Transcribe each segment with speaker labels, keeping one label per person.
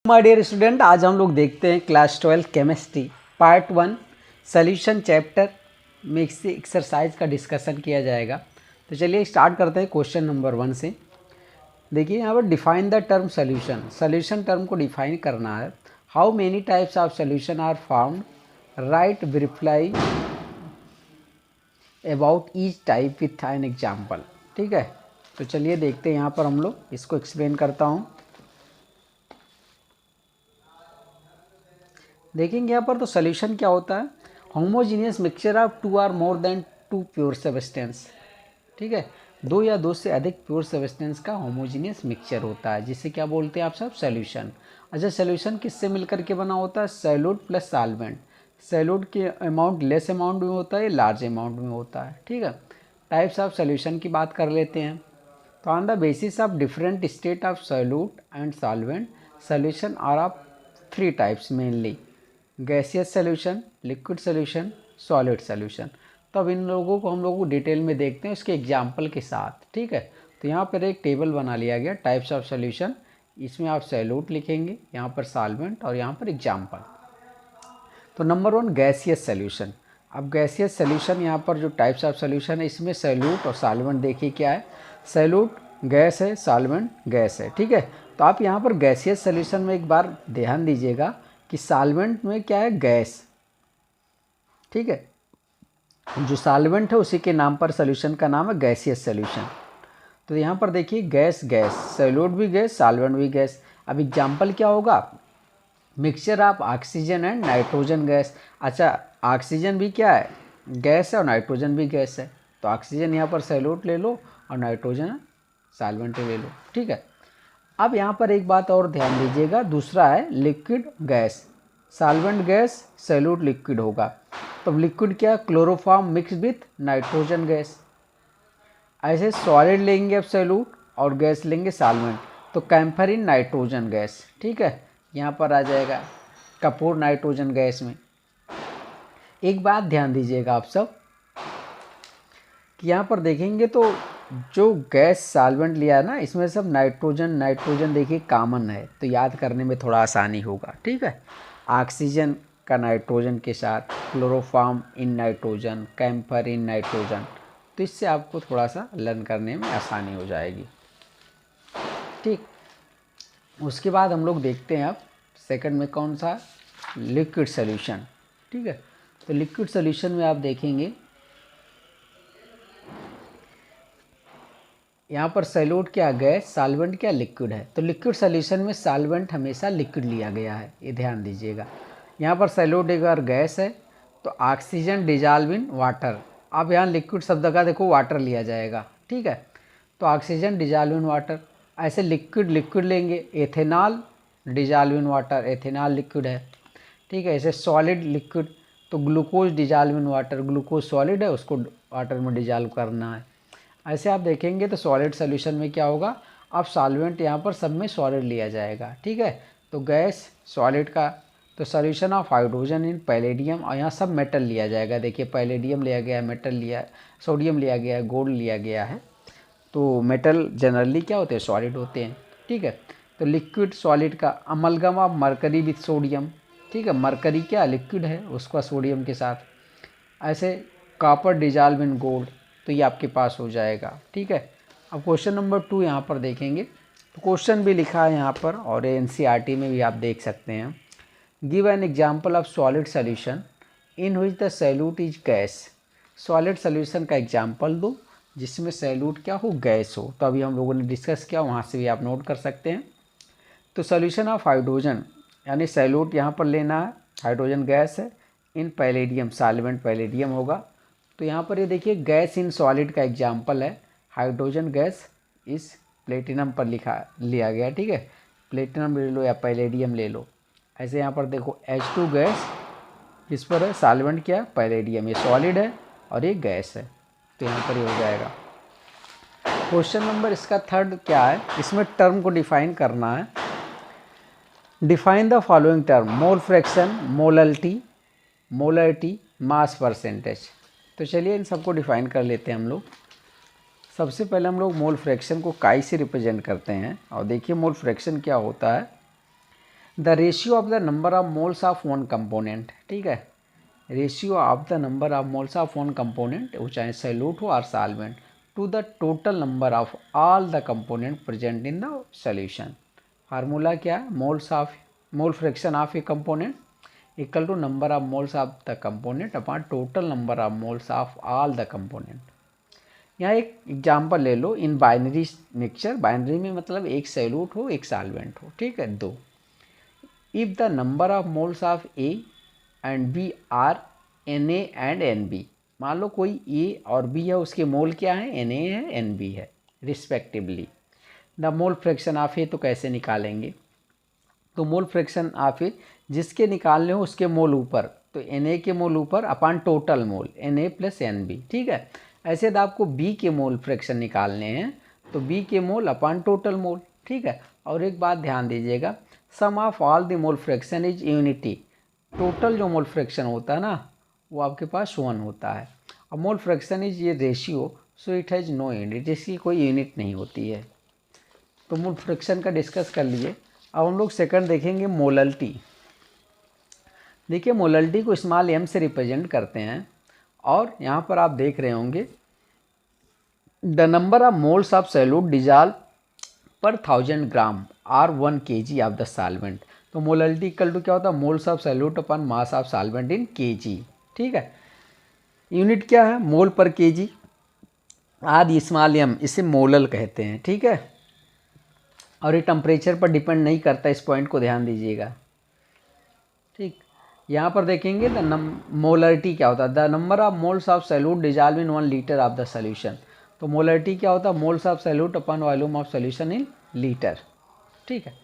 Speaker 1: My dear student, आज हम लोग देखते हैं class 12 chemistry part 1 solution chapter में से एक्सरसाइज का डिस्कशन किया जाएगा। तो चलिए स्टार्ट करते हैं क्वेश्चन नंबर 1 से। देखिए यहाँ पर define the term solution. Solution term को डिफाइन करना है। How many types of solution are found, write reply about each type with an example. ठीक है, तो चलिए देखते हैं। यहाँ पर हम लोग इसको एक्सप्लेन करता हूँ। देखेंगे यहाँ पर तो सॉल्यूशन क्या होता है। Homogeneous mixture of two or more than two pure substance. ठीक है, दो या दो से अधिक प्योर सब्सटेंस का होमोजीनियस मिक्सचर होता है, जिसे क्या बोलते हैं आप सब, सॉल्यूशन। अच्छा, सॉल्यूशन किससे मिलकर के बना होता है? Solute plus solvent. सॉल्यूट के अमाउंट लेस अमाउंट में होता है, लार्ज अमाउंट में होता है। ठीक है, टाइप्स ऑफ सॉल्यूशन की बात कर लेते हैं। तो on the basis of different state of solute and solvent, solution are of three types mainly: gaseous solution, liquid solution, solid solution. तो अब इन लोगों को हम लोग डिटेल में देखते हैं उसके एग्जाम्पल के साथ। ठीक है, तो यहाँ पर एक टेबल बना लिया गया टाइप्स ऑफ सॉल्यूशन। इसमें आप सॉल्यूट लिखेंगे, यहाँ पर सॉल्वेंट और यहाँ पर एग्जाम्पल। तो नंबर 1 गैसियस सॉल्यूशन। अब गैसियस सॉल्यूशन यहाँ पर जो टाइप्स ऑफ सॉल्यूशन है, इसमें सॉल्यूट और सॉल्वेंट देखिए क्या है। सॉल्यूट गैस है, सॉल्वेंट गैस है। ठीक है, तो आप यहाँ पर गैसियस सॉल्यूशन में एक बार ध्यान दीजिएगा कि सॉल्वेंट में क्या है, गैस। ठीक है, जो सॉल्वेंट है उसी के नाम पर सॉल्यूशन का नाम है गैसियस सॉल्यूशन। तो यहाँ पर देखिए गैस गैस, सॉल्यूट भी गैस, सॉल्वेंट भी गैस। अब एग्जाम्पल क्या होगा? Mixture of oxygen and nitrogen gas. अच्छा, ऑक्सीजन भी क्या है, गैस है, और नाइट्रोजन भी गैस है। तो ऑक्सीजन यहाँ पर सॉल्यूट ले लो और नाइट्रोजन सॉल्वेंट ले लो। ठीक है, अब यहाँ पर एक बात और ध्यान दीजिएगा, दूसरा है liquid gas. Solvent gas, solute liquid होगा। तो लिक्विड क्या, chloroform mix with nitrogen gas. ऐसे सॉलिड लेंगे अब सॉल्यूट और गैस लेंगे सॉल्वेंट, तो कैम्फर इन नाइट्रोजन गैस। ठीक है, यहाँ पर आ जाएगा कपूर नाइट्रोजन गैस में। एक बात ध्यान दीजिएगा आप सब कि यहाँ पर देखेंगे तो जो गैस सॉल्वेंट लिया है ना, इसमें सब नाइट्रोजन नाइट्रोजन देखिए कॉमन है, तो याद करने में थोड़ा आसानी होगा। ठीक है, ऑक्सीजन का नाइट्रोजन के साथ, chloroform in nitrogen, camphor in nitrogen, तो इससे आपको थोड़ा सा लर्न करने में आसानी हो जाएगी। ठीक, उसके बाद हम लोग देखते हैं अब सेकंड में कौन सा, लिक्विड सॉल्यूशन। ठीक है, तो लिक्विड सॉल्यूशन में आप देखेंगे यहाँ पर सॉल्यूट क्या, गैस, सॉल्वेंट क्या, लिक्विड है। तो लिक्विड सॉल्यूशन में सॉल्वेंट हमेशा लिक्विड लिया गया है, ये ध्यान दीजिएगा। यहाँ पर सॉल्यूट अगर गैस है तो ऑक्सीजन डिजॉल्व इन वाटर। अब यहाँ लिक्विड शब्द का देखो वाटर लिया जाएगा। ठीक है, तो ऑक्सीजन डिजॉल्व इन वाटर। ऐसे लिक्विड लिक्विड लेंगे, ethanol dissolve in water, ethanol liquid है। ठीक है, ऐसे सॉलिड लिक्विड, तो glucose dissolve in water, glucose solid है, उसको वाटर में डिजॉल्व करना है। ऐसे आप देखेंगे तो सॉलिड सॉल्यूशन में क्या होगा, अब सॉल्वेंट यहाँ पर सब में सॉलिड लिया जाएगा। ठीक है, तो गैस सॉलिड का, तो solution of hydrogen in palladium, और यहाँ सब मेटल लिया जाएगा। देखिए पैलेडियम लिया गया है, मेटल लिया, सोडियम लिया गया है, गोल्ड लिया गया है। तो मेटल जनरली क्या होते हैं, सॉलिड होते हैं। ठीक है, तो लिक्विड सॉलिड का amalgam of mercury with sodium. ठीक है, मरकरी क्या लिक्विड है, उसका सोडियम के साथ। ऐसे कॉपर डिजॉल्व इन गोल्ड, तो ये आपके पास हो जाएगा। ठीक है, अब क्वेश्चन नंबर 2 यहाँ पर देखेंगे, तो क्वेश्चन भी लिखा है यहाँ पर, और एनसीईआरटी में भी आप देख सकते हैं। Give an example of solid solution in which the solute is gas. Solid solution का एग्जाम्पल दो जिसमें सॉल्यूट क्या हो, गैस हो। तो अभी हम लोगों ने डिस्कस किया, वहाँ से भी आप नोट कर सकते हैं। तो सॉल्यूशन ऑफ हाइड्रोजन, यानी सॉल्यूट यहाँ पर लेना है, हाइड्रोजन गैस है, इन पैलेडियम, सॉल्वेंट पैलेडियम होगा। तो यहाँ पर ये देखिए गैस इन सॉलिड का एग्जाम्पल है, हाइड्रोजन गैस इस प्लेटिनम पर लिया गया। ठीक है, प्लेटिनम ले लो या पैलेडियम ले लो। ऐसे यहाँ पर देखो H2 गैस किस पर है, सॉल्वेंट क्या है, पैलेडियम, ये सॉलिड है और ये गैस है, तो यहाँ पर ये हो जाएगा। क्वेश्चन नंबर इसका थर्ड क्या है, इसमें टर्म को डिफाइन करना है। Define the following term: mole fraction, molarity, mass percentage. तो चलिए इन सबको डिफाइन कर लेते हैं हम लोग। सबसे पहले हम लोग मोल फ्रैक्शन को काई से रिप्रेजेंट करते हैं, और देखिए मोल फ्रैक्शन क्या होता है। The ratio of the number of moles of one component, ठीक है, ratio of the number of moles of one component, वो चाहे सॉल्यूट हो और solvent, to the total number of all the component present in the solution. Formula क्या है, mole fraction of a component equal to number of moles of the component upon total number of moles of all the component. यहाँ एक example ले लो, in binary mixture, binary में मतलब एक solute हो एक सॉल्वेंट हो, ठीक है, दो। If the number of moles of A and B are n A and n B, मान लो कोई ए और बी है, उसके मोल क्या है, एन ए है एन बी है respectively. The mole fraction of A तो कैसे निकालेंगे, तो मोल फ्रैक्शन ऑफ ए जिसके निकालने हो उसके मोल ऊपर, तो एन ए के मोल ऊपर upon total mole n A plus n B, ठीक है। ऐसे तो आपको बी के मोल फ्रैक्शन निकालने हैं, तो बी के मोल अपॉन टोटल मोल, ठीक है। और एक बात ध्यान दीजिएगा, sum of all the mole fraction is unity, total जो मोल फ्रैक्शन होता है ना वो आपके पास 1 होता है। अब मोल फ्रैक्शन इज ये ratio, so it has no unit, इसकी कोई यूनिट नहीं होती है। तो मोल फ्रैक्शन का डिस्कस कर लिए। अब हम लोग सेकंड देखेंगे मोलल्टी। देखिए मोलल्टी को स्मॉल m से रिप्रेजेंट करते हैं, और यहाँ पर आप देख रहे होंगे the number of moles of solute dissolve per 1000 gram or 1 kg of the solvent. तो मोलल्टी इक्वल टू क्या होता है, moles of solute upon mass of solvent in kg, ठीक है। यूनिट क्या है, मोल पर kg, आदि स्मॉल m, इसे मोलल कहते हैं, ठीक है। और ये टेम्परेचर पर डिपेंड नहीं करता, इस पॉइंट को ध्यान दीजिएगा, ठीक। यहाँ पर देखेंगे द मोलरिटी क्या होता है, the number of moles of solute dissolve in 1 litre of the solution. तो मोलरिटी क्या होता है, moles of solute upon volume of solution in litre, ठीक है।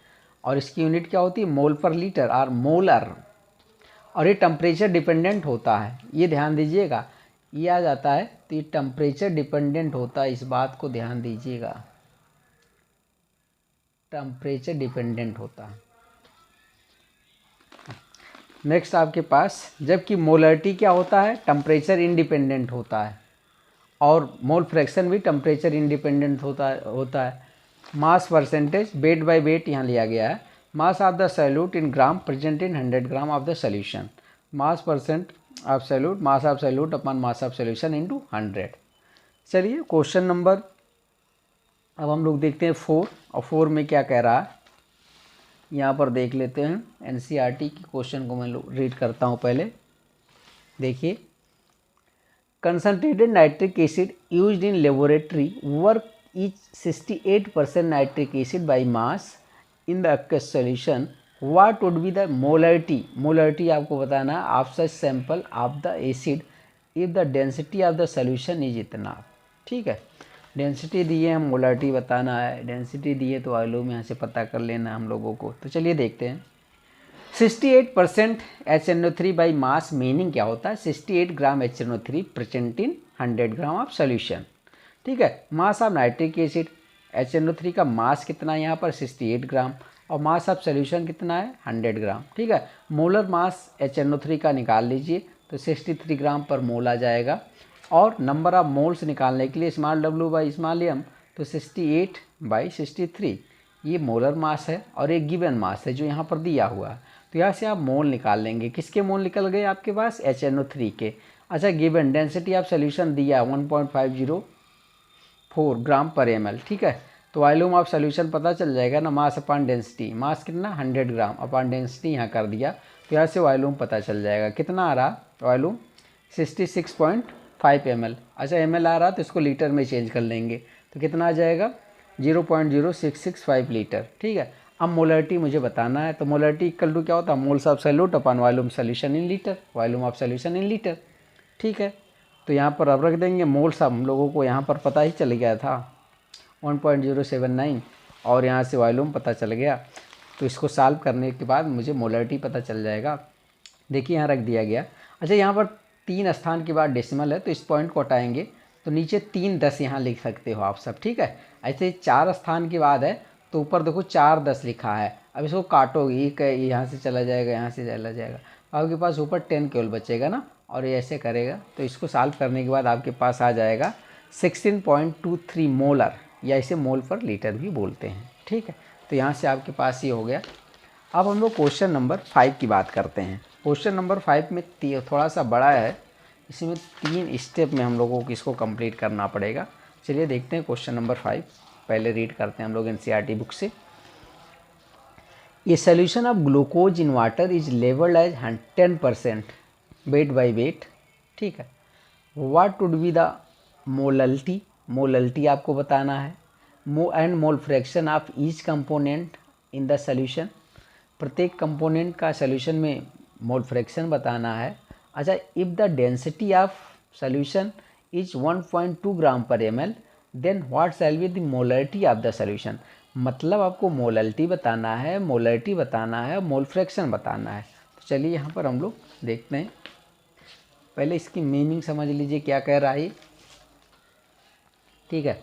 Speaker 1: और इसकी यूनिट क्या होती है, मोल पर लीटर और मोलर। और ये टेम्परेचर डिपेंडेंट होता है, ये ध्यान दीजिएगा, ये आ जाता है तो ये टेम्परेचर डिपेंडेंट होता है, इस बात को ध्यान दीजिएगा, टेम्परेचर डिपेंडेंट होता है। नेक्स्ट आपके पास, जबकि मोलरिटी क्या होता है, टेम्परेचर इंडिपेंडेंट होता है, और मोल फ्रैक्शन भी टेम्परेचर इंडिपेंडेंट होता है। Mass percentage weight by weight यहाँ लिया गया है, mass of the solute in gram present in 100 gram of the solution, mass percent of solute, mass of solute upon mass of solution into 100। चलिए question number अब हम लोग देखते हैं 4, और 4 में क्या कह रहा है, यहाँ पर देख लेते हैं। एनसीईआरटी की क्वेश्चन को मैं रीड करता हूँ पहले। देखिए, concentrated nitric acid used in laboratory work is 68% nitric acid by mass in the aqueous solution, what would be the molarity, molarity आपको बताना है of such sample of the acid if the density of the solution is इतना, ठीक है। Density दिए हम molarity बताना है, डेंसिटी दिए तो वॉल्यूम यहाँ से पता कर लेना हम लोगों को। तो चलिए देखते हैं, 68% HNO3 बाई मास मीनिंग क्या होता है, 68 ग्राम HNO3 present in 100 gram of solution, ठीक है। Mass of nitric acid, HNO3 का मास कितना है यहाँ पर 68 ग्राम, और मास ऑफ सोल्यूशन कितना है 100 ग्राम, ठीक है। मोलर मास HNO3 का निकाल लीजिए तो 63 ग्राम पर मोल आ जाएगा, और नंबर ऑफ मोल्स निकालने के लिए small w by small m, तो 68 बाई 63 ये मोलर मास है, और एक गिवन मास है जो यहाँ पर दिया हुआ है। तो यहाँ से आप मोल निकाल लेंगे, किसके मोल निकल गए आपके पास, HNO3 के। अच्छा, गिवन डेंसिटी ऑफ सोल्यूशन दिया 1.504 ग्राम पर ml, ठीक है। तो वॉल्यूम ऑफ सोल्यूशन पता चल जाएगा ना, मास अपॉन डेंसिटी, मास कितना 100 ग्राम अपॉन डेंसिटी यहाँ कर दिया, तो यहाँ से वॉल्यूम पता चल जाएगा कितना आ रहा, वॉल्यूम 66.5 ml। अच्छा ml आ रहा तो इसको लीटर में चेंज कर लेंगे, तो कितना आ जाएगा 0.0665 लीटर, ठीक है। अब मोलरिटी मुझे बताना है, तो मोलरिटी इक्वल टू क्या होता है, moles of solute upon volume solution in litre, volume of solution in litre, ठीक है। तो यहाँ पर अब रख देंगे मोल्स, हम लोगों को यहाँ पर पता ही चल गया था 1.079, और यहाँ से वॉल्यूम पता चल गया। तो इसको सॉल्व करने के बाद मुझे मोलरिटी पता चल जाएगा। देखिए यहाँ रख दिया गया। अच्छा, यहाँ पर 3 स्थान के बाद डेसिमल है, तो इस पॉइंट को हटाएंगे तो नीचे 310 यहाँ लिख सकते हो आप सब, ठीक है। ऐसे 4 स्थान के बाद है तो ऊपर देखो 410 लिखा है। अब इसको काटोगे, एक यहाँ से चला जाएगा, यहाँ से चला जाएगा, आपके पास ऊपर 10 केवल बचेगा ना, और ये ऐसे करेगा तो इसको सॉल्व करने के बाद आपके पास आ जाएगा 16.23 मोलर, या इसे मोल पर लीटर भी बोलते हैं, ठीक है। तो यहाँ से आपके पास ये हो गया। अब हम लोग क्वेश्चन नंबर 5 की बात करते हैं। क्वेश्चन नंबर 5 में थोड़ा सा बड़ा है, इसमें 3 स्टेप में हम लोगों को इसको कंप्लीट करना पड़ेगा। चलिए देखते हैं क्वेश्चन नंबर 5, पहले रीड करते हैं हम लोग एनसीईआरटी बुक से। A solution of glucose in water is labelled as 10% weight by weight, ठीक है। What would be the molality, molality आपको बताना है, and mole fraction of each component in the solution, प्रत्येक कंपोनेंट का सोल्यूशन में mole fraction बताना है। अच्छा, if the density of solution is 1.2 gram per ml then what shall be the molarity of the solution, मतलब आपको molarity बताना है, मोलरिटी बताना है, मोल फ्रैक्शन बताना है। तो चलिए यहाँ पर हम लोग देखते हैं, पहले इसकी मीनिंग समझ लीजिए क्या कह रहा है, ठीक है।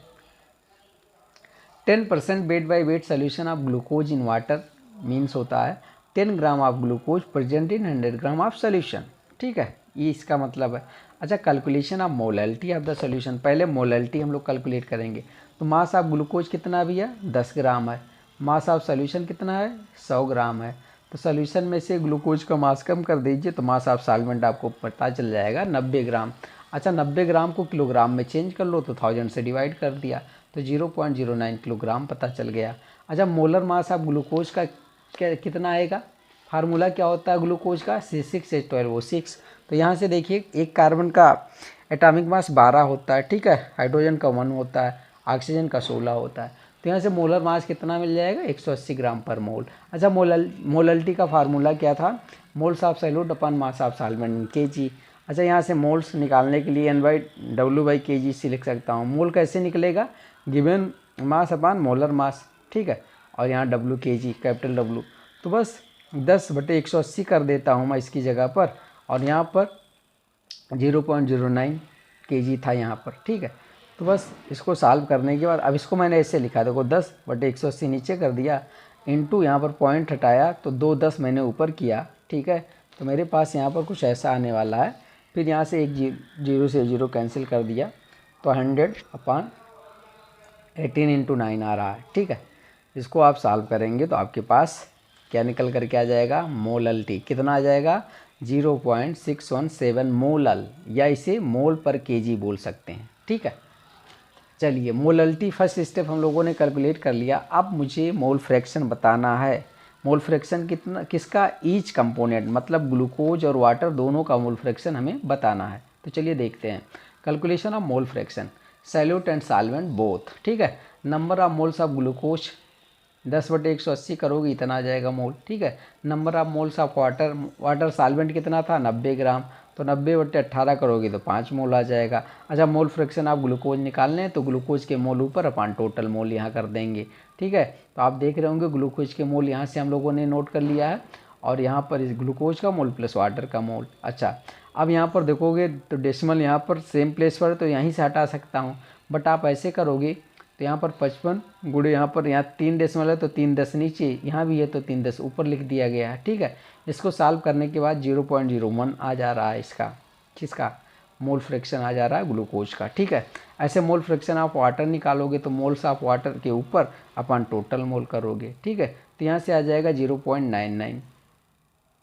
Speaker 1: 10% weight by wait solution of glucose in water means होता है 10 gram of glucose present in 100 gram of solution, ठीक है, ये इसका मतलब है। अच्छा, calculation of molarity of the solution, पहले मोलरिटी हम लोग कैलकुलेट करेंगे। तो मास ऑफ ग्लूकोज कितना भी है, 10 ग्राम है। मास ऑफ सोल्यूशन कितना है, 100 ग्राम है। तो सोल्यूशन में से ग्लूकोज का मास कम कर दीजिए तो मास ऑफ सॉल्वेंट आपको पता चल जाएगा 90 ग्राम। अच्छा, 90 ग्राम को किलोग्राम में चेंज कर लो तो 1000 से डिवाइड कर दिया तो 0.09 किलोग्राम पता चल गया। अच्छा, मोलर मास ऑफ ग्लूकोज का कितना आएगा, फार्मूला क्या होता है ग्लूकोज का, C6H12O6। तो यहाँ से देखिए, एक कार्बन का एटॉमिक मास 12 होता है, ठीक है, हाइड्रोजन का 1 होता है, ऑक्सीजन का 16 होता है। तो यहाँ से मोलर मास कितना मिल जाएगा, 180 ग्राम पर मोल। अच्छा, मोलरिटी का फार्मूला क्या था, moles of solute upon mass of solvent in kg। अच्छा, यहाँ से मोल्स निकालने के लिए N/W/kg से लिख सकता हूँ। मोल कैसे निकलेगा, गिवन मास अपान मोलर मास, ठीक है, और यहाँ W kg, कैपिटल W। तो बस 10/180 कर देता हूँ मैं इसकी जगह पर, और यहाँ पर 0.09 kg था यहाँ पर, ठीक है। तो बस इसको सॉल्व करने के बाद अब इसको मैंने ऐसे लिखा, देखो 10/180 नीचे कर दिया, इनटू यहाँ पर पॉइंट हटाया तो 2 10 मैंने ऊपर किया, ठीक है। तो मेरे पास यहाँ पर कुछ ऐसा आने वाला है। फिर यहाँ से एक 0 से 0 कैंसिल कर दिया तो 100/18 × 9 आ रहा है, ठीक है। इसको आप सॉल्व करेंगे तो आपके पास क्या निकल कर के आ जाएगा, मोलरिटी कितना आ जाएगा, 0.617 मोलल, या इसे मोल पर केजी बोल सकते हैं, ठीक है। चलिए, मोलरिटी फर्स्ट स्टेप हम लोगों ने कैलकुलेट कर लिया। अब मुझे मोल फ्रैक्शन बताना है। मोल फ्रैक्शन कितना, किसका, ईच कंपोनेंट, मतलब ग्लूकोज और वाटर दोनों का मोल फ्रैक्शन हमें बताना है। तो चलिए देखते हैं, calculation of mole fraction, solute and solvent both, ठीक है। Number of moles of glucose 10/180 करोगे इतना आ जाएगा मोल, ठीक है। Number of moles of water, water solvent कितना था, 90 ग्राम, तो 90/18 करोगे तो 5 मोल आ जाएगा। अच्छा, मोल फ्रैक्शन आप ग्लूकोज निकालने हैं तो ग्लूकोज के मोल ऊपर अपन टोटल मोल यहाँ कर देंगे, ठीक है। तो आप देख रहे होंगे ग्लूकोज के मोल यहाँ से हम लोगों ने नोट कर लिया है, और यहाँ पर इस ग्लूकोज का मोल प्लस वाटर का मोल। अच्छा, अब यहाँ पर देखोगे तो डेसिमल यहाँ पर सेम प्लेस पर, तो यहीं से हटा सकता हूँ, बट आप ऐसे करोगे तो यहाँ पर 55 गुणे यहाँ पर, यहाँ 3 डेसिमल है तो 3 10 नीचे, यहाँ भी है तो 3 10 ऊपर लिख दिया गया है, ठीक है। इसको सॉल्व करने के बाद 0.01 आ जा रहा है इसका, किसका, मोल फ्रैक्शन आ जा रहा है ग्लूकोज का, ठीक है। ऐसे मोल फ्रैक्शन आप वाटर निकालोगे तो मोल्स ऑफ वाटर के ऊपर अपन टोटल मोल करोगे, ठीक है। तो यहाँ से आ जाएगा 0.99,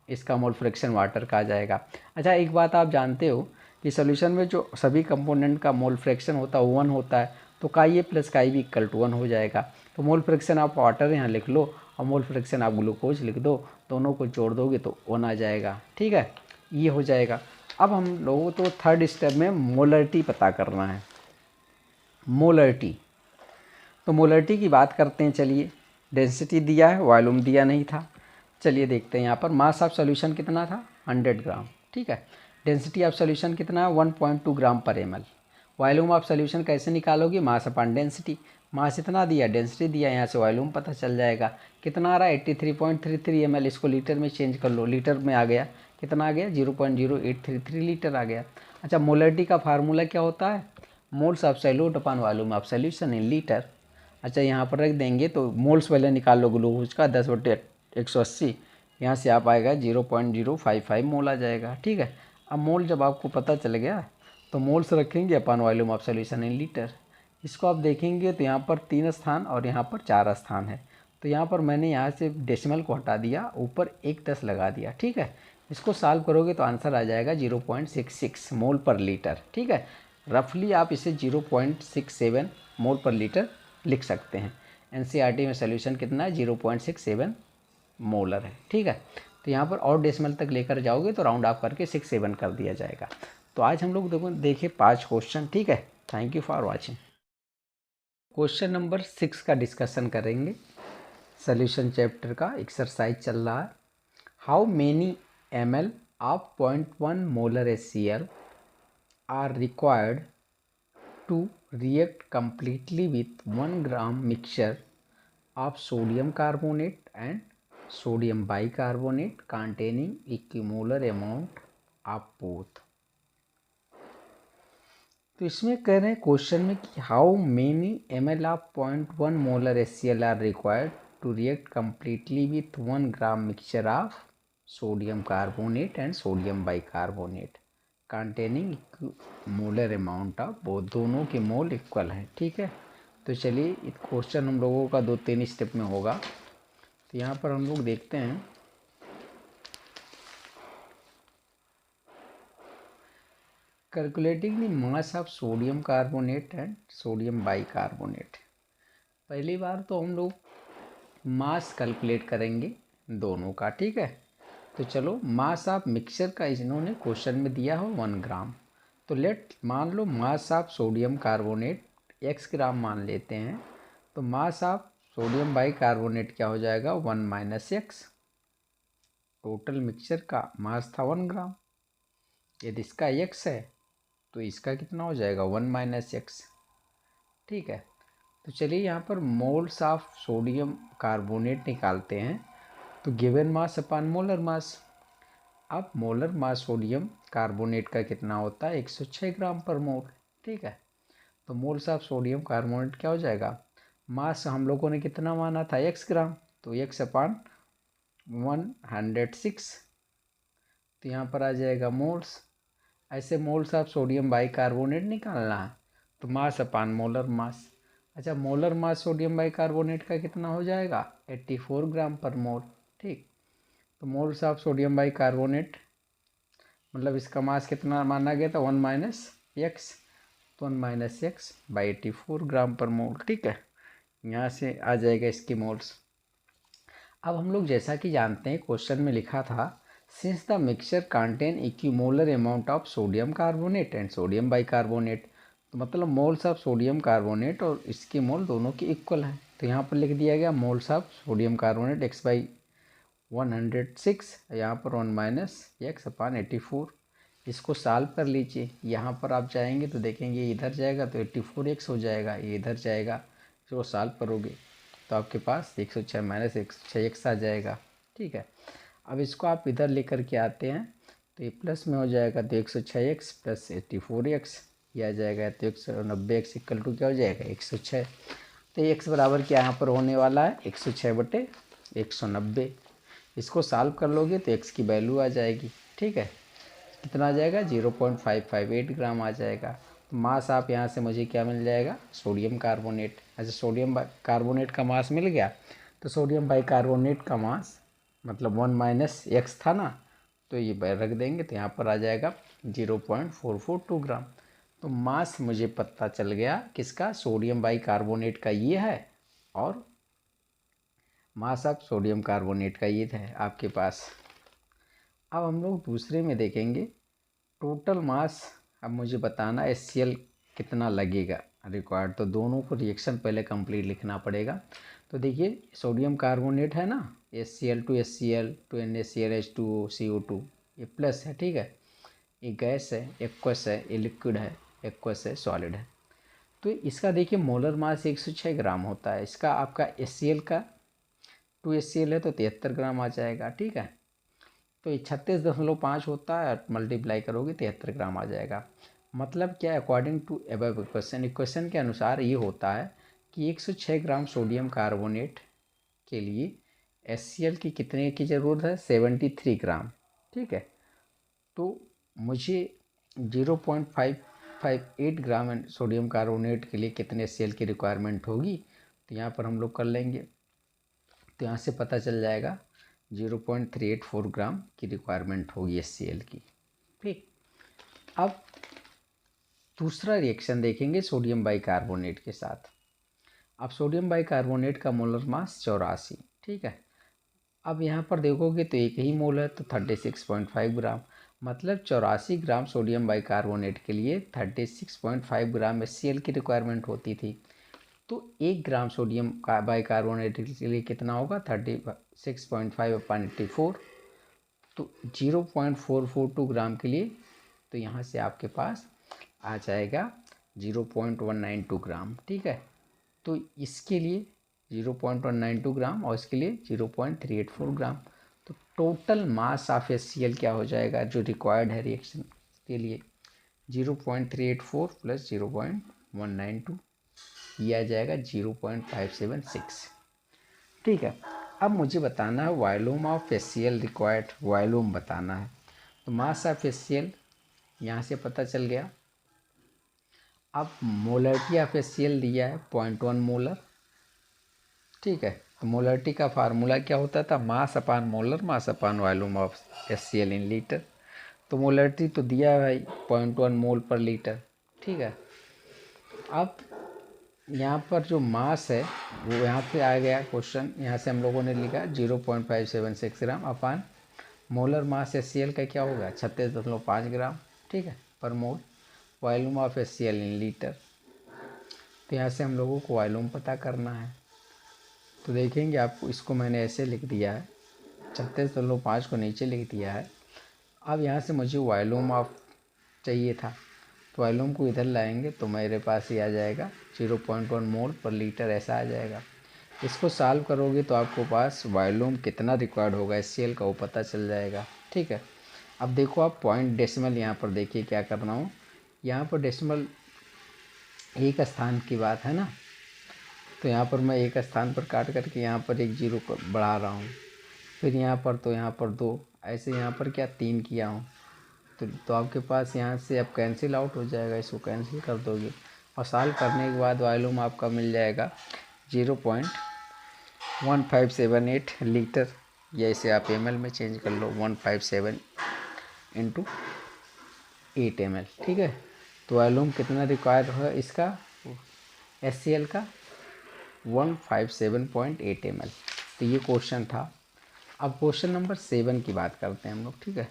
Speaker 1: इसका मोल फ्रैक्शन वाटर का आ जाएगा। अच्छा, एक बात आप जानते हो कि सोल्यूशन में जो सभी कंपोनेंट का मोल फ्रैक्शन होता है 1 होता है, तो chi A plus chi B equal to 1 हो जाएगा। तो मोल फ्रैक्शन आप वाटर यहाँ लिख लो और मोल फ्रैक्शन आप ग्लूकोज लिख दो, दोनों को जोड़ दोगे तो 1 आ जाएगा, ठीक है, ये हो जाएगा। अब हम लोगों तो थर्ड स्टेप में मोलरिटी पता करना है। मोलरिटी, तो मोलरिटी की बात करते हैं। चलिए, डेंसिटी दिया है, वॉल्यूम दिया नहीं था। चलिए देखते हैं, यहाँ पर मास ऑफ सोल्यूशन कितना था, 100 ग्राम, ठीक है। डेंसिटी ऑफ सोल्यूशन कितना है, 1.2 gram per ml। Volume of solution कैसे निकालोगे, मास अपॉन डेंसिटी, मास इतना दिया, डेंसिटी दिया, यहाँ से वॉल्यूम पता चल जाएगा। कितना आ रहा है, 83.33 ml। इसको लीटर में चेंज कर लो, लीटर में आ गया, कितना आ गया, 0.0833 लीटर आ गया। अच्छा, मोलरिटी का फार्मूला क्या होता है, moles of solute upon volume of solution in litre. अच्छा, यहाँ पर रख देंगे तो मोल्स पहले निकाल लो ग्लूकोज का, 10/180, यहाँ से आप आएगा 0.055 मोल आ जाएगा, ठीक है। अब मोल जब आपको पता चल गया तो मोल्स रखेंगे upon volume of solution in litre. इसको आप देखेंगे तो यहाँ पर 3 स्थान और यहाँ पर 4 स्थान है, तो यहाँ पर मैंने यहाँ से डेसिमल को हटा दिया, ऊपर 1 10 लगा दिया। ठीक है, इसको सॉल्व करोगे तो आंसर आ जाएगा 0.66 मोल पर लीटर। ठीक है, रफली आप इसे 0.67 मोल पर लीटर लिख सकते हैं। एनसीईआरटी में सोल्यूशन कितना है, 0.67 मोलर है। ठीक है, तो यहाँ पर और डेसिमल तक लेकर जाओगे तो राउंड ऑफ करके 67 कर दिया जाएगा। तो आज हम लोग देखें 5 क्वेश्चन। ठीक है, thank you for watching. Question number 6 का डिस्कशन करेंगे। सोल्यूशन चैप्टर का एक्सरसाइज चल रहा है। How many ml of 0.1 molar HCl are required to react completely with 1 gram mixture of sodium carbonate and sodium bicarbonate containing equimolar amount of both। तो इसमें कह रहे हैं क्वेश्चन में कि how many ml of 0.1 molar HCl are required to react completely with 1 gram mixture of sodium carbonate and sodium bicarbonate containing molar amount of both, दोनों के मोल equal हैं। ठीक है, तो चलिए इस क्वेश्चन हम लोगों का 2-3 स्टेप में होगा। तो यहाँ पर हम लोग देखते हैं calculating the mass of sodium carbonate and sodium bicarbonate. पहली बार तो हम लोग मास कैलकुलेट करेंगे दोनों का। ठीक है, तो चलो मास ऑफ मिक्सचर का इन्होंने क्वेश्चन में दिया हो 1 ग्राम। तो लेट मान लो mass of sodium carbonate x gram मान लेते हैं, तो मास ऑफ सोडियम बाइकार्बोनेट क्या हो जाएगा, 1 - x। टोटल मिक्सचर का मास था 1 ग्राम, यदि इसका x है तो इसका कितना हो जाएगा, 1 - x। ठीक है, तो चलिए यहाँ पर मोल्स ऑफ सोडियम कार्बोनेट निकालते हैं। तो given mass upon molar mass. अब मोलर मास सोडियम कार्बोनेट का कितना होता है, 106 ग्राम पर मोल। ठीक है, तो मोल्स ऑफ सोडियम कार्बोनेट क्या हो जाएगा, मास हम लोगों ने कितना माना था, x ग्राम, तो x अपॉन 106। तो यहाँ पर आ जाएगा मोल्स। ऐसे मोल्स ऑफ सोडियम बाइकार्बोनेट निकालना है तो मास अपॉन मोलर मास। अच्छा, मोलर मास सोडियम बाइकार्बोनेट का कितना हो जाएगा, 84 ग्राम पर मोल। ठीक, तो मोल्स ऑफ सोडियम बाइकार्बोनेट मतलब इसका मास कितना माना गया था, 1 - x, तो 1 - x बाई 84 ग्राम पर मोल। ठीक है, यहाँ से आ जाएगा इसकी मोल्स। अब हम लोग जैसा कि जानते हैं क्वेश्चन में लिखा था, since the mixture contain equimolar amount of sodium carbonate and sodium bicarbonate, तो मतलब मोल्स ऑफ सोडियम कार्बोनेट और इसके मोल दोनों के इक्वल हैं। तो यहाँ पर लिख दिया गया moles of sodium carbonate x/106, यहाँ पर 1 - x अपॉन 84। इसको सॉल्व कर लीजिए। यहाँ पर आप जाएंगे तो देखेंगे इधर जाएगा तो 84x हो जाएगा, ये इधर जाएगा, इसको सॉल्व करोगे तो आपके पास 106 - 106x आ जाएगा। ठीक है, अब इसको आप इधर लेकर के आते हैं तो ये प्लस में हो जाएगा, तो 106x + 84x ये आ जाएगा, तो 190x इक्वल टू क्या हो जाएगा, 106। तो x बराबर क्या यहाँ पर होने वाला है, 106/190। इसको सॉल्व कर लोगे तो x की वैल्यू आ जाएगी। ठीक है, कितना आ जाएगा, 0.558 ग्राम आ जाएगा। तो मास आप यहाँ से मुझे क्या मिल जाएगा, सोडियम कार्बोनेट। अच्छा, सोडियम कार्बोनेट का मास मिल गया, तो सोडियम बाइकार्बोनेट का मास मतलब 1 - x था ना, तो ये रख देंगे तो यहाँ पर आ जाएगा 0.442 ग्राम। तो मास मुझे पता चल गया किसका, सोडियम बाइकार्बोनेट का ये है, और मास ऑफ सोडियम कार्बोनेट का ये है आपके पास। अब हम लोग दूसरे में देखेंगे टोटल मास। अब मुझे बताना HCl कितना लगेगा रिक्वायर्ड, तो दोनों को रिएक्शन पहले कंप्लीट लिखना पड़ेगा। तो देखिए सोडियम कार्बोनेट है ना, HCl to HCl to NaCl H2O CO2, ये प्लस है। ठीक है, ये गैस है, एक्वस है, ये लिक्विड है, एक्वस है, सॉलिड है। तो इसका देखिए मोलर मास 106 ग्राम होता है। इसका आपका HCl का 2 HCl है तो 73 ग्राम आ जाएगा। ठीक है, तो ये 36.5 होता है, मल्टीप्लाई करोगे 73 ग्राम आ जाएगा। मतलब क्या, अकॉर्डिंग टू अबव इक्वेशन के अनुसार ये होता है कि 106 ग्राम सोडियम कार्बोनेट के लिए HCl की कितने की ज़रूरत है, 73 ग्राम। ठीक है, तो मुझे 0.558 ग्राम सोडियम कार्बोनेट के लिए कितने HCl की रिक्वायरमेंट होगी, तो यहाँ पर हम लोग कर लेंगे तो यहाँ से पता चल जाएगा 0.384 ग्राम की रिक्वायरमेंट होगी HCl की। ठीक, अब दूसरा रिएक्शन देखेंगे सोडियम बाइकार्बोनेट के साथ। अब सोडियम बाइकार्बोनेट का मोलर मास 84। ठीक है, अब यहाँ पर देखोगे तो एक ही मोल है तो 36.5 ग्राम, मतलब 84 ग्राम सोडियम बाइकार्बोनेट के लिए 36.5 ग्राम HCl की रिक्वायरमेंट होती थी। तो 1 ग्राम सोडियम का बाइकार्बोनेट के लिए कितना होगा 36.5/84, तो 0.442 ग्राम के लिए तो यहाँ से आपके पास आ जाएगा 0.192 ग्राम। ठीक है, तो इसके लिए 0.192 ग्राम और इसके लिए 0.384 ग्राम। तो टोटल मास ऑफ HCl क्या हो जाएगा जो रिक्वायर्ड है रिएक्शन के लिए 0.384 प्लस 0.192, ये आ जाएगा 0.576। ठीक है, अब मुझे बताना है volume of HCl required, volume बताना है। तो मास ऑफ HCl यहाँ से पता चल गया। अब मोलरिटी ऑफ HCl दिया है 0.1 मोलर। ठीक है, तो मोलरिटी का फार्मूला क्या होता था, mass upon molar mass upon volume of HCl in litre. तो मोलरिटी तो दिया है भाई 0.1 मोल पर लीटर। ठीक है, अब यहाँ पर जो मास है वो यहाँ से आ गया क्वेश्चन, यहाँ से हम लोगों ने लिखा 0.576 ग्राम अपान मोलर मास HCl का क्या होगा 36.5 ग्राम। ठीक है, पर mole. Volume of HCl in litre, तो यहाँ से हम लोगों को वॉल्यूम पता करना है। तो देखेंगे आपको, इसको मैंने ऐसे लिख दिया है 36.5 को नीचे लिख दिया है। अब यहाँ से मुझे वॉल्यूम ऑफ चाहिए था, तो वॉल्यूम को इधर लाएंगे तो मेरे पास ही आ जाएगा 0.1 मोल पर लीटर, ऐसा आ जाएगा। इसको सॉल्व करोगे तो आपको पास वॉल्यूम कितना रिक्वायर्ड होगा HCl का वो पता चल जाएगा। ठीक है, अब देखो आप पॉइंट डेसिमल यहाँ पर देखिए क्या करना हूँ, यहाँ पर डेसिमल एक स्थान की बात है ना, तो यहाँ पर मैं एक स्थान पर काट करके यहाँ पर एक जीरो बढ़ा रहा हूँ, फिर यहाँ पर तो यहाँ पर 2, ऐसे यहाँ पर क्या 3 किया हूँ। तो आपके पास यहाँ से अब कैंसिल आउट हो जाएगा, इसको कैंसिल कर दोगे और सॉल्व करने के बाद वॉल्यूम आपका मिल जाएगा 0.1578 लीटर, या इसे आप ml में चेंज कर लो 157 इंटू 8 ml। ठीक है, तो वॉल्यूम कितना रिक्वायर्ड है इसका HCl का 157.8 ml। तो ये क्वेश्चन था। अब क्वेश्चन नंबर 7 की बात करते हैं हम लोग। ठीक है,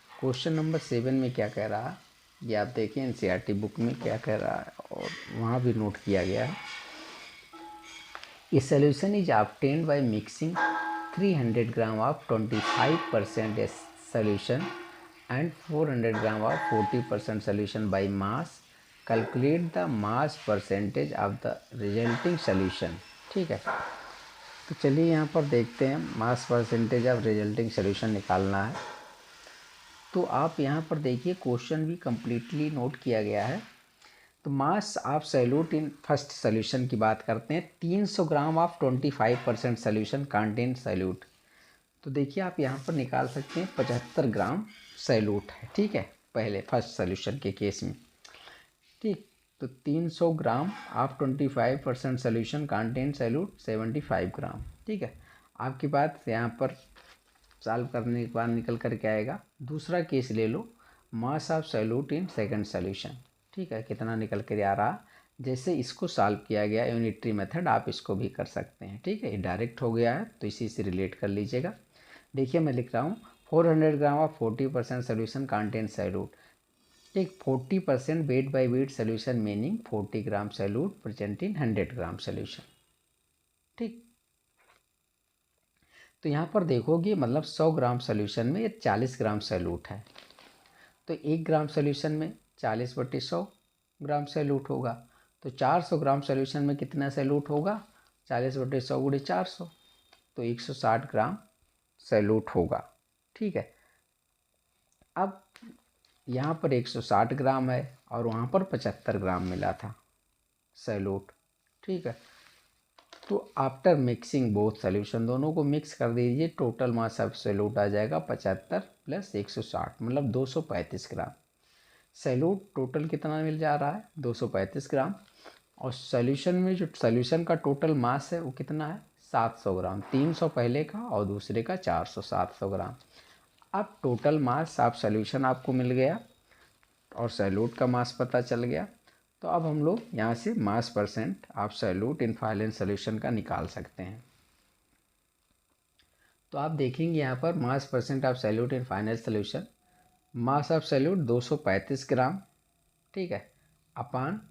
Speaker 1: क्वेश्चन नंबर 7 में क्या कह रहा है ये आप देखिए, NCERT बुक में क्या कह रहा है और वहाँ भी नोट किया गया है। A solution is obtained by mixing 300 gram of 25% solution and 400 gram of 40% solution by mass. Calculate the mass percentage of the resulting solution. ठीक है, तो चलिए यहाँ पर देखते हैं mass percentage of resulting solution निकालना है। तो आप यहाँ पर देखिए क्वेश्चन भी कम्प्लीटली नोट किया गया है। तो मास of solute in first solution की बात करते हैं, 300 gram of 25% solution contain solute. तो देखिए आप यहाँ पर निकाल सकते हैं 75 ग्राम सॉल्यूट है। ठीक है, पहले फर्स्ट सोल्यूशन के केस में। ठीक, तो 300 gram of 25% solution contain solute 75 ग्राम। ठीक है, आपकी बात यहाँ पर सॉल्व करने के बाद निकल कर के आएगा। दूसरा केस ले लो, mass of solute in second solution. ठीक है, कितना निकल कर आ रहा, जैसे इसको सॉल्व किया गया यूनिटरी मेथड, आप इसको भी कर सकते हैं। ठीक है, ये डायरेक्ट हो गया है तो इसी से रिलेट कर लीजिएगा। देखिए मैं लिख रहा हूँ 400 gram of 40% solution contain solute. ठीक, 40% wait by wait solution meaning 40 gram solute present in 100 gram solution. ठीक, तो यहाँ पर देखोगे मतलब 100 ग्राम सोल्यूशन में ये 40 ग्राम सॉल्यूट है, तो 1 ग्राम सोल्यूशन में 40/100 ग्राम सॉल्यूट होगा। तो 400 ग्राम सोल्यूशन में कितना सॉल्यूट होगा 40/100 गुणे 400, तो 160 ग्राम सॉल्यूट होगा। ठीक है, अब यहाँ पर 160 ग्राम है और वहाँ पर 75 ग्राम मिला था सॉल्यूट। ठीक है, तो आफ्टर मिक्सिंग बोथ सोल्यूशन, दोनों को मिक्स कर दीजिए, टोटल मास ऑफ सॉल्यूट आ जाएगा 75 प्लस 160 मतलब 235 ग्राम। सॉल्यूट टोटल कितना मिल जा रहा है 235 ग्राम, और सॉल्यूशन में जो सॉल्यूशन का टोटल मास है वो कितना है 700 ग्राम, 300 पहले का और दूसरे का 400, 700 ग्राम। अब टोटल मास आप सॉल्यूशन आपको मिल गया और सैल्यूट का मास पता चल गया। तो अब हम लोग यहाँ से मास परसेंट आप सैल्यूट इन फाइनल सॉल्यूशन का निकाल सकते हैं। तो आप देखेंगे यहाँ पर मास percent of salute in final solution, mass of salute 235 ग्राम, ठीक है, अपान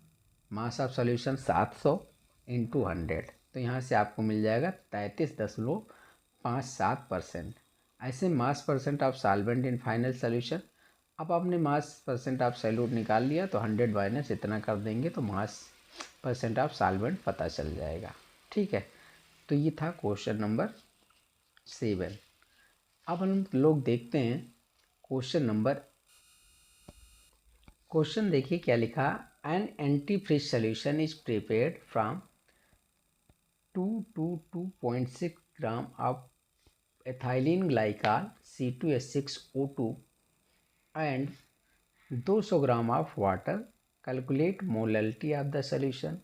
Speaker 1: मास ऑफ सॉल्यूशन 700 इंटू 100। तो यहाँ से आपको मिल जाएगा 33.57%। ऐसे मास percent of solvent in final solution. अब आपने मास परसेंट ऑफ सैल्यूट निकाल लिया तो 100 माइनस इतना कर देंगे तो मास परसेंट ऑफ सॉल्वेंट पता चल जाएगा, ठीक है। तो ये था क्वेश्चन नंबर 7। अब हम लोग देखते हैं क्वेश्चन देखिए क्या लिखा। An antifreeze solution is prepared from 2 to 2.6 gram of ethylene glycol C2H6O2 and 200 gram of water. Calculate molality of the solution.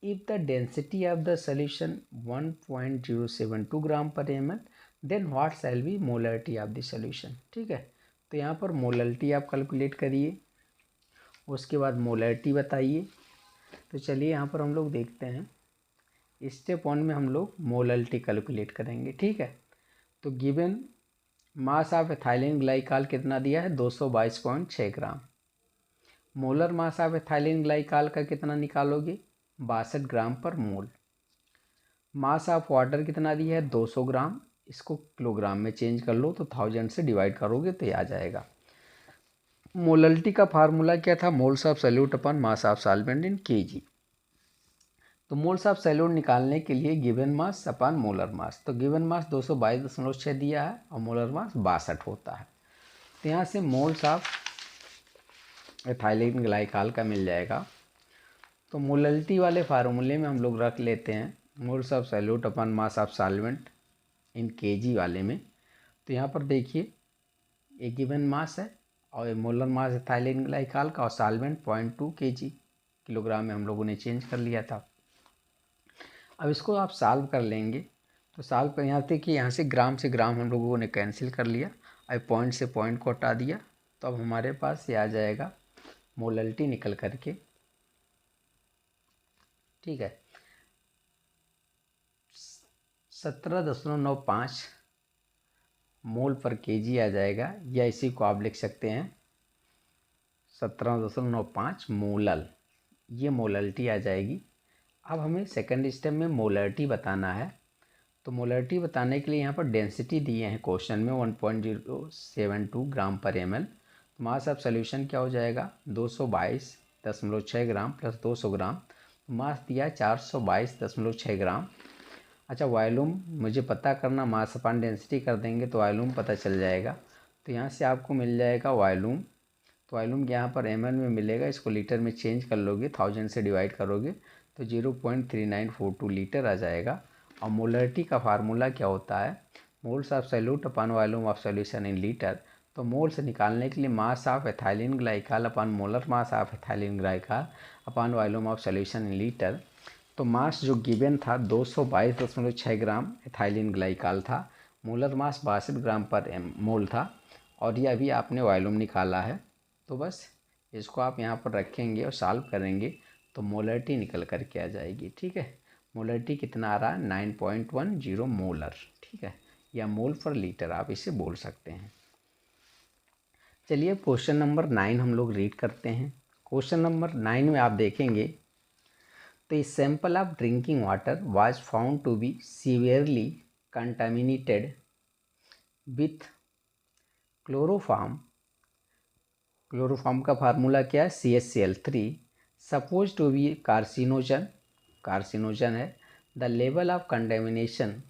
Speaker 1: If the density of the solution 1.072 gram per ml, then what shall be molarity of the solution। ठीक है, तो यहाँ पर molality आप calculate करिए, उसके बाद molality बताइए। तो चलिए यहाँ पर हम लोग देखते हैं, स्टेप 1 में हम लोग मोलैलिटी कैलकुलेट करेंगे, ठीक है। तो given mass of ethylene glycol कितना दिया है, 222.6 gram. Molar mass of ethylene glycol का कितना निकालोगे, 62 ग्राम पर मोल। मास ऑफ वाटर कितना दिया है, 200 ग्राम। इसको किलोग्राम में चेंज कर लो तो 1000 से डिवाइड करोगे तो ये आ जाएगा। मोलैलिटी का फार्मूला क्या था, moles of salute upon mass of solvent in KG. तो मोल्स ऑफ सैल्यूट निकालने के लिए गिवन मास अपन मोलर मास, तो गिवन मास 222.6 दिया है और मोलर मास 62 होता है। तो यहाँ से मोल्स ऑफ एथाइलिन ग्लाइकॉल का मिल जाएगा। तो मोलैलिटी वाले फार्मूले में हम लोग रख लेते हैं moles of salute upon mass of solvent in KG वाले में। तो यहाँ पर देखिए एक गिवन मास है और मोलर मास एथाइलिन ग्लाइकॉल का और सॉल्वेंट 0.2 kg, किलोग्राम में हम लोगों ने चेंज कर लिया था। अब इसको आप सॉल्व कर लेंगे तो सॉल्व कर यहाँ देखिए, यहाँ से ग्राम हम लोगों ने कैंसिल कर लिया, अब पॉइंट से पॉइंट को हटा दिया तो अब हमारे पास ये आ जाएगा मोलैलिटी निकल करके, ठीक है, 17.95 मोल पर केजी आ जाएगा, या इसी को आप लिख सकते हैं 17.95 मोलल, ये मोलैलिटी आ जाएगी। अब हमें सेकंड स्टेप में मोलैलिटी बताना है। तो मोलैलिटी बताने के लिए यहाँ पर डेंसिटी दिए हैं क्वेश्चन में 1.072 ग्राम पर ml। तो मास ऑफ सोल्यूशन क्या हो जाएगा, 222.6 ग्राम प्लस 200 ग्राम, मास दिया 422.6 ग्राम। अच्छा, वॉल्यूम मुझे पता करना, मास अपान डेंसिटी कर देंगे तो वॉल्यूम पता चल जाएगा। तो यहाँ से आपको मिल जाएगा वॉल्यूम। तो वॉल्यूम यहाँ पर ml में मिलेगा, इसको लीटर में चेंज कर लोगे, 1000 से डिवाइड करोगे तो 0.3942 लीटर आ जाएगा। और मोलैलिटी का फार्मूला क्या होता है, moles of salute upon volume of solution in litre. तो मोल्स निकालने के लिए मास of ethylene glycol upon molar mass of ethylene glycol upon volume of solution in litre. तो मास जो गिवन था 222.6 ग्राम एथाइलिन ग्लाइकॉल था, मोलर मास 62 ग्राम पर मोल था, और ये अभी आपने वॉल्यूम निकाला है। तो बस इसको आप यहाँ पर रखेंगे और सॉल्व करेंगे तो मोलैलिटी निकल कर के आ जाएगी, ठीक है। मोलैलिटी कितना आ रहा है, 9.10 मोलर, ठीक है, या मोल पर लीटर आप इसे बोल सकते हैं। चलिए क्वेश्चन नंबर 9 हम लोग रीड करते हैं। क्वेश्चन नंबर 9 में आप देखेंगे तो a sample of drinking water was found to be severely contaminated with chloroform. Chloroform का फार्मूला क्या है, CaCl3, suppose to be carcinogen है। The level of contamination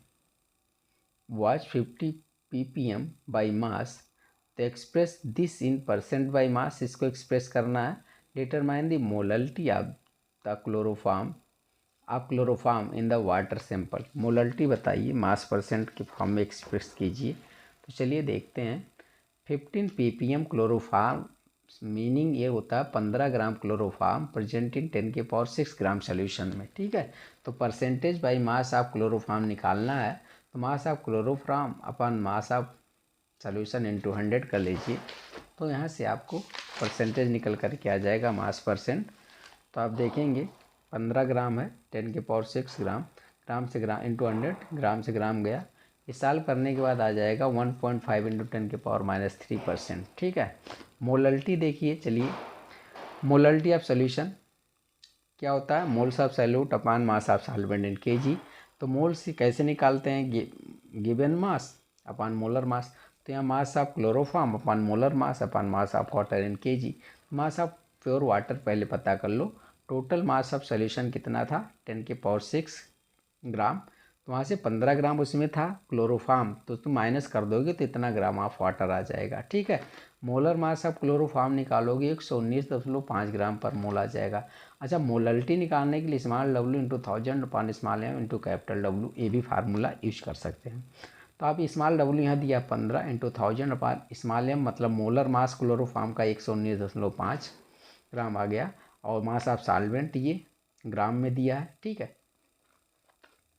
Speaker 1: was 50 ppm by mass. तो express this in percent by mass, इसको express करना है। Determine the molality of the chloroform in the water sample. Molality बताइए, mass percent के form में express कीजिए। तो चलिए देखते हैं, 15 ppm क्लोरोफॉर्म मीनिंग ये होता है 15 ग्राम क्लोरोफॉर्म प्रेजेंट इन 10 के पावर 6 ग्राम सोल्यूशन में, ठीक है। तो percentage by mass of chloroform निकालना है, तो mass of chloroform upon mass of solution into 100 कर लीजिए, तो यहाँ से आपको परसेंटेज निकल कर के आ जाएगा मास परसेंट। तो आप देखेंगे 15 ग्राम है 10 के पावर 6 ग्राम, ग्राम से ग्राम इंटू 100, ग्राम से ग्राम गया, इस साल करने के बाद आ जाएगा 1.5 इंटू 10 के पावर -3%, ठीक है। मोलल्टी देखिए, चलिए मोलल्टी ऑफ सोल्यूशन क्या होता है, moles of solute upon mass of solvent in KG. तो मोल्स कैसे निकालते हैं, गिवन मास अपान मोलर मास। तो यहाँ mass of chloroform upon molar mass upon mass of water in KG. Mass of pure water पहले पता कर लो, टोटल मास ऑफ सोल्यूशन कितना था 10 के पावर 6 ग्राम, तो वहाँ से 15 ग्राम उसमें था क्लोरोफॉर्म, तो तुम माइनस कर दोगे तो इतना ग्राम ऑफ वाटर आ जाएगा, ठीक है। मोलर मास ऑफ क्लोरोफॉर्म निकालोगे 119.5 ग्राम पर मोल आ जाएगा। अच्छा, मोलल्टी निकालने के लिए small W into 1000 upon small M into capital W, ये भी फार्मूला यूज कर सकते हैं। तो आप स्मॉल डब्ल्यू यहाँ दिया 15 इंटू 1000 अपान स्मॉल एम, मतलब मोलर मास क्लोरोफॉर्म का 119.5 ग्राम आ गया, और मास ऑफ सॉल्वेंट ये ग्राम में दिया है, ठीक है।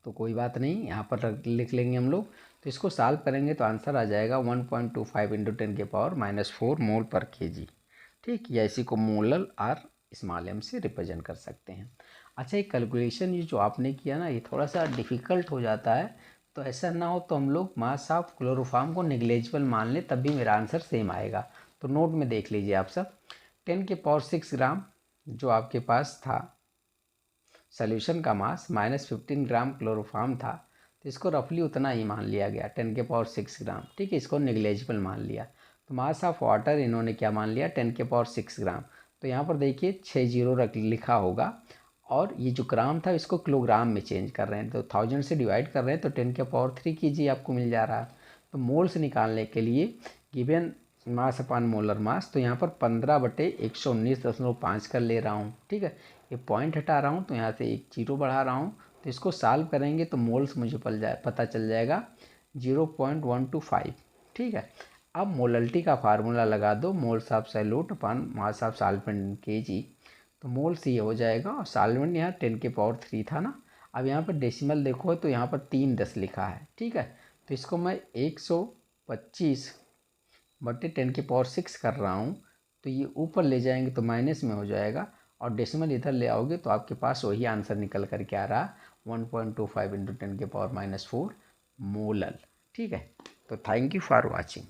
Speaker 1: तो कोई बात नहीं, यहाँ पर लिख लेंगे हम लोग। तो इसको सॉल्व करेंगे तो आंसर आ जाएगा 1.25 इंटू 10 के पावर -4 मोल पर केजी, ठीक। या इसी को मोलल और स्मॉल एम से रिप्रेजेंट कर सकते हैं। अच्छा, ये कैलकुलेशन ये जो आपने किया ना, ये थोड़ा सा डिफ़िकल्ट हो जाता है, तो ऐसा ना हो तो हम लोग मास ऑफ क्लोरोफॉर्म को नेग्लेजिबल मान लें, तब भी मेरा आंसर सेम आएगा। तो नोट में देख लीजिए आप सब, 10 के पावर 6 ग्राम जो आपके पास था सोल्यूशन का मास -15 ग्राम क्लोरोफॉर्म था, तो इसको रफली उतना ही मान लिया गया 10 के पावर 6 ग्राम, ठीक है। इसको नेग्लेजिबल मान लिया। तो मास ऑफ वाटर इन्होंने क्या मान लिया 10 के पावर 6 ग्राम। तो यहाँ पर देखिए 6 जीरो लिखा होगा, और ये जो ग्राम था इसको किलोग्राम में चेंज कर रहे हैं, तो 1000 से डिवाइड कर रहे हैं, तो 10 के पावर 3 kg आपको मिल जा रहा है। तो मोल्स निकालने के लिए गिवन मास अपान मोलर मास, तो यहाँ पर 15/119.5 कर ले रहा हूँ, ठीक है। ये पॉइंट हटा रहा हूँ, तो यहाँ से एक जीरो बढ़ा रहा हूँ, तो इसको सॉल्व करेंगे तो मोल्स मुझे पता चल जाएगा 0.125, ठीक है। अब मोलल्टी का फार्मूला लगा दो, moles of solute upon mass of solvent KG. तो मोल्स ये हो जाएगा, और सॉल्वेंट यहाँ 10 के पावर 3 था ना। अब यहाँ पर डेसिमल देखो तो यहाँ पर 3 10 लिखा है, ठीक है। तो इसको मैं 125/10 के पावर 6 कर रहा हूँ, तो ये ऊपर ले जाएंगे तो माइनस में हो जाएगा, और डेसिमल इधर ले आओगे तो आपके पास वही आंसर निकल कर के आ रहा 1.25 इंटू 10 के पावर -4 मोलल, ठीक है। तो थैंक यू फॉर वॉचिंग।